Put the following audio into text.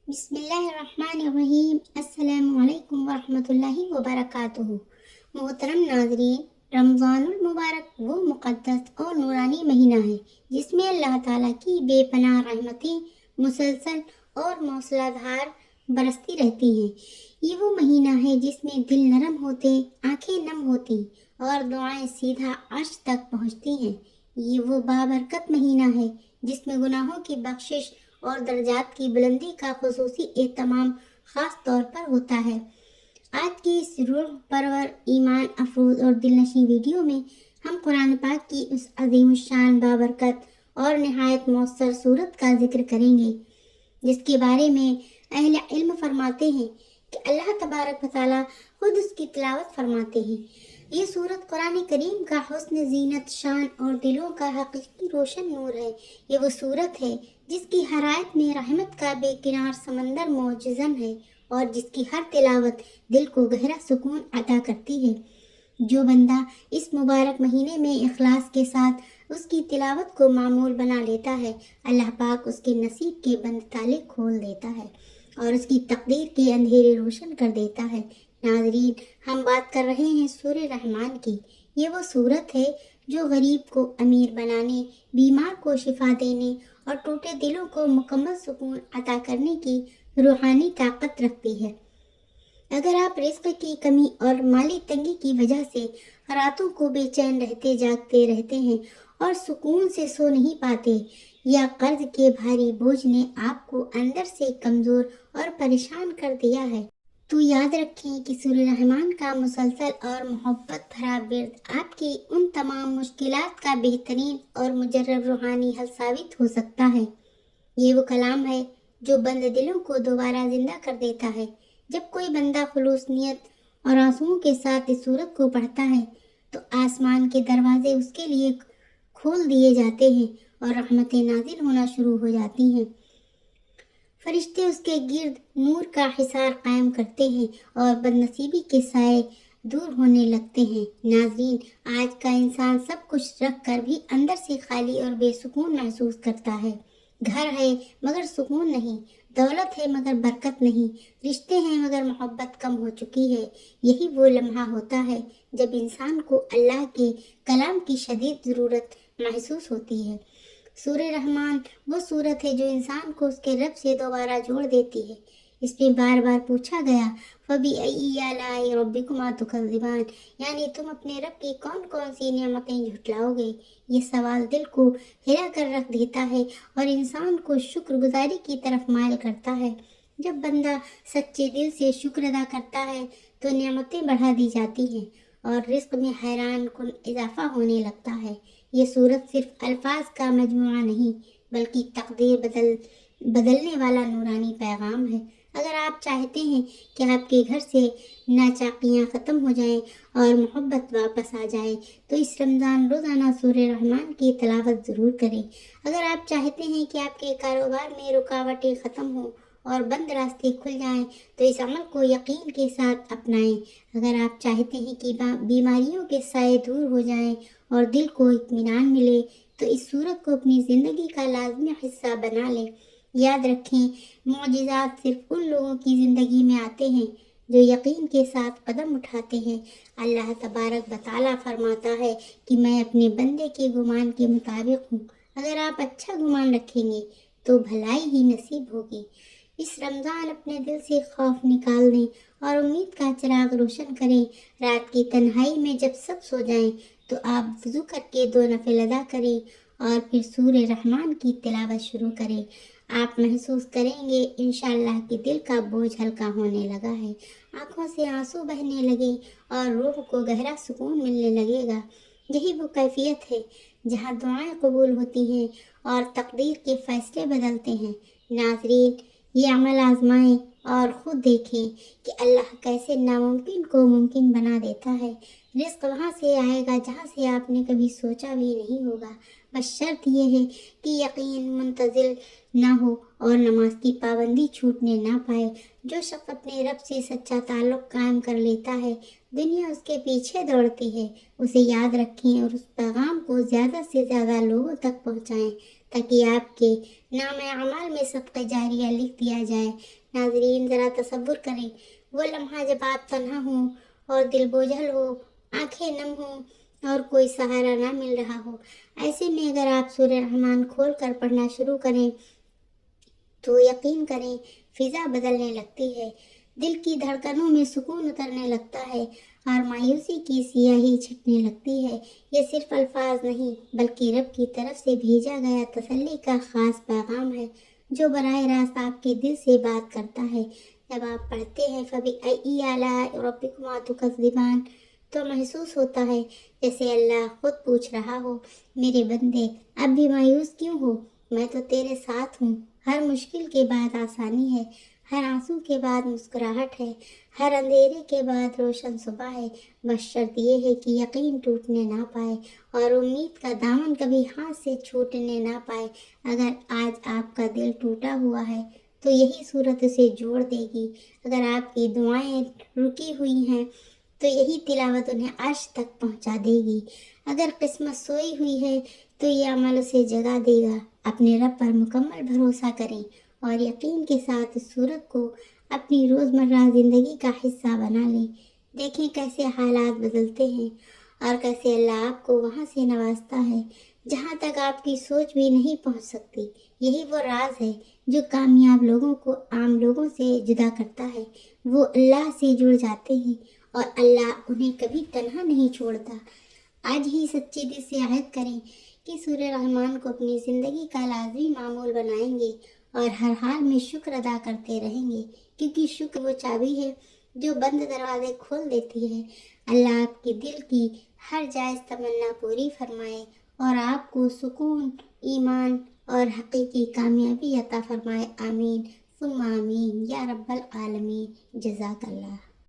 بسم اللہ الرحمن الرحیم۔ السلام علیکم ورحمۃ اللہ وبرکاتہ۔ محترم ناظرین، رمضان المبارک وہ مقدس اور نورانی مہینہ ہے جس میں اللہ تعالیٰ کی بے پناہ رحمتیں مسلسل اور موصلہ دھار برستی رہتی ہیں۔ یہ وہ مہینہ ہے جس میں دل نرم ہوتے، آنکھیں نم ہوتی اور دعائیں سیدھا عرش تک پہنچتی ہیں۔ یہ وہ بابرکت مہینہ ہے جس میں گناہوں کی بخشش اور درجات کی بلندی کا خصوصی اہتمام خاص طور پر ہوتا ہے۔ آج کی اس روح پرور، ایمان افروز اور دل نشیں ویڈیو میں ہم قرآن پاک کی اس عظیم الشان بابرکت اور نہایت مؤثر صورت کا ذکر کریں گے، جس کے بارے میں اہل علم فرماتے ہیں کہ اللہ تبارک و تعالیٰ خود اس کی تلاوت فرماتے ہیں۔ یہ صورت قرآن کریم کا حسن زینت، شان اور دلوں کا حقیقی روشن نور ہے۔ یہ وہ صورت ہے جس کی ہر آیت میں رحمت کا بے کنار سمندر معجزن ہے اور جس کی ہر تلاوت دل کو گہرا سکون عطا کرتی ہے۔ جو بندہ اس مبارک مہینے میں اخلاص کے ساتھ اس کی تلاوت کو معمول بنا لیتا ہے، اللہ پاک اس کے نصیب کے بند تالے کھول دیتا ہے اور اس کی تقدیر کے اندھیرے روشن کر دیتا ہے۔ ناظرین، ہم بات کر رہے ہیں سورہ رحمان کی۔ یہ وہ صورت ہے جو غریب کو امیر بنانے، بیمار کو شفا دینے اور ٹوٹے دلوں کو مکمل سکون عطا کرنے کی روحانی طاقت رکھتی ہے۔ اگر آپ رزق کی کمی اور مالی تنگی کی وجہ سے راتوں کو بے چین جاگتے رہتے ہیں اور سکون سے سو نہیں پاتے، یا قرض کے بھاری بوجھ نے آپ کو اندر سے کمزور اور پریشان کر دیا ہے، تو یاد رکھیں کہ سورہ رحمان کا مسلسل اور محبت بھرا ورد آپ کی ان تمام مشکلات کا بہترین اور مجرب روحانی حل ثابت ہو سکتا ہے۔ یہ وہ کلام ہے جو بند دلوں کو دوبارہ زندہ کر دیتا ہے۔ جب کوئی بندہ خلوص نیت اور آنسوؤں کے ساتھ اس سورت کو پڑھتا ہے تو آسمان کے دروازے اس کے لیے کھول دیے جاتے ہیں اور رحمتیں نازل ہونا شروع ہو جاتی ہیں۔ فرشتے اس کے گرد نور کا حصار قائم کرتے ہیں اور بد نصیبی کے سائے دور ہونے لگتے ہیں۔ ناظرین، آج کا انسان سب کچھ رکھ کر بھی اندر سے خالی اور بے سکون محسوس کرتا ہے۔ گھر ہے مگر سکون نہیں، دولت ہے مگر برکت نہیں، رشتے ہیں مگر محبت کم ہو چکی ہے۔ یہی وہ لمحہ ہوتا ہے جب انسان کو اللہ کے کلام کی شدید ضرورت محسوس ہوتی ہے۔ سورہ رحمان وہ صورت ہے جو انسان کو اس کے رب سے دوبارہ جوڑ دیتی ہے۔ اس میں بار بار پوچھا گیا، فَبِأَيِّ آلَاءِ رَبِّكُمَا تُكَذِّبَانِ، یعنی تم اپنے رب کی کون کون سی نعمتیں جھٹلاؤ گے۔ یہ سوال دل کو ہلا کر رکھ دیتا ہے اور انسان کو شکر گزاری کی طرف مائل کرتا ہے۔ جب بندہ سچے دل سے شکر ادا کرتا ہے تو نعمتیں بڑھا دی جاتی ہیں اور رزق میں حیران کن اضافہ ہونے لگتا ہے۔ یہ صورت صرف الفاظ کا مجموعہ نہیں بلکہ تقدیر بدلنے والا نورانی پیغام ہے۔ اگر آپ چاہتے ہیں کہ آپ کے گھر سے ناچاقیاں ختم ہو جائیں اور محبت واپس آ جائے تو اس رمضان روزانہ سورہ رحمان کی تلاوت ضرور کریں۔ اگر آپ چاہتے ہیں کہ آپ کے کاروبار میں رکاوٹیں ختم ہوں اور بند راستے کھل جائیں تو اس عمل کو یقین کے ساتھ اپنائیں۔ اگر آپ چاہتے ہیں کہ بیماریوں کے سائے دور ہو جائیں اور دل کو اطمینان ملے تو اس صورت کو اپنی زندگی کا لازمی حصہ بنا لیں۔ یاد رکھیں، معجزات صرف ان لوگوں کی زندگی میں آتے ہیں جو یقین کے ساتھ قدم اٹھاتے ہیں۔ اللہ تبارک و تعالیٰ فرماتا ہے کہ میں اپنے بندے کے گمان کے مطابق ہوں۔ اگر آپ اچھا گمان رکھیں گے تو بھلائی ہی نصیب ہوگی۔ اس رمضان اپنے دل سے خوف نکال دیں اور امید کا چراغ روشن کریں۔ رات کی تنہائی میں جب سب سو جائیں تو آپ وضو کر کے 2 نفل ادا کریں اور پھر سورہ رحمان کی تلاوت شروع کریں۔ آپ محسوس کریں گے انشاءاللہ کہ دل کا بوجھ ہلکا ہونے لگا ہے، آنکھوں سے آنسو بہنے لگے اور روح کو گہرا سکون ملنے لگے گا۔ یہی وہ کیفیت ہے جہاں دعائیں قبول ہوتی ہیں اور تقدیر کے فیصلے بدلتے ہیں۔ ناظرین، یہ عمل آزمائیں اور خود دیکھیں کہ اللہ کیسے ناممکن کو ممکن بنا دیتا ہے۔ رزق وہاں سے آئے گا جہاں سے آپ نے کبھی سوچا بھی نہیں ہوگا، بس شرط یہ ہے کہ یقین منتزل نہ ہو اور نماز کی پابندی چھوٹنے نہ پائے۔ جو شخص اپنے رب سے سچا تعلق قائم کر لیتا ہے، دنیا اس کے پیچھے دوڑتی ہے۔ اسے یاد رکھیں اور اس پیغام کو زیادہ سے زیادہ لوگوں تک پہنچائیں تاکہ آپ کے نام اعمال میں صدقہ جاریہ لکھ دیا جائے۔ ناظرین، ذرا تصور کریں وہ لمحہ جب آپ تنہا ہوں اور دل بوجھل ہو، آنکھیں نم ہوں اور کوئی سہارا نہ مل رہا ہو۔ ایسے میں اگر آپ سورہ رحمان کھول کر پڑھنا شروع کریں تو یقین کریں فضا بدلنے لگتی ہے، دل کی دھڑکنوں میں سکون اترنے لگتا ہے اور مایوسی کی سیاہی چھٹنے لگتی ہے۔ یہ صرف الفاظ نہیں بلکہ رب کی طرف سے بھیجا گیا تسلی کا خاص پیغام ہے جو براہ راست آپ کے دل سے بات کرتا ہے۔ جب آپ پڑھتے ہیں فَبِأَيِّ آلَاءِ رَبِّكُمَا تُكَذِّبَانِ تو محسوس ہوتا ہے جیسے اللہ خود پوچھ رہا ہو، میرے بندے اب بھی مایوس کیوں ہو؟ میں تو تیرے ساتھ ہوں۔ ہر مشکل کے بعد آسانی ہے، ہر آنسو کے بعد مسکراہٹ ہے، ہر اندھیرے کے بعد روشن صبح ہے۔ بس شرط یہ ہے کہ یقین ٹوٹنے نہ پائے اور امید کا دامن کبھی ہاتھ سے چھوٹنے نہ پائے۔ اگر آج آپ کا دل ٹوٹا ہوا ہے تو یہی صورت اسے جوڑ دے گی۔ اگر آپ کی دعائیں رکی ہوئی ہیں تو یہی تلاوت انہیں عرش تک پہنچا دے گی۔ اگر قسمت سوئی ہوئی ہے تو یہ عمل اسے جگا دے گا۔ اپنے رب پر مکمل بھروسہ کریں اور یقین کے ساتھ اس صورت کو اپنی روزمرہ زندگی کا حصہ بنا لیں۔ دیکھیں کیسے حالات بدلتے ہیں اور کیسے اللہ آپ کو وہاں سے نوازتا ہے جہاں تک آپ کی سوچ بھی نہیں پہنچ سکتی۔ یہی وہ راز ہے جو کامیاب لوگوں کو عام لوگوں سے جدا کرتا ہے۔ وہ اللہ سے جڑ جاتے ہیں اور اللہ انہیں کبھی تنہا نہیں چھوڑتا۔ آج ہی سچے دل سے عہد کریں کہ سورہ رحمان کو اپنی زندگی کا لازمی معمول بنائیں گے اور ہر حال میں شکر ادا کرتے رہیں گے، کیونکہ شکر وہ چابی ہے جو بند دروازے کھول دیتی ہے۔ اللہ آپ کے دل کی ہر جائز تمنا پوری فرمائے اور آپ کو سکون، ایمان اور حقیقی کامیابی عطا فرمائے۔ آمین ثم آمین یا رب العالمین۔ جزاک اللہ۔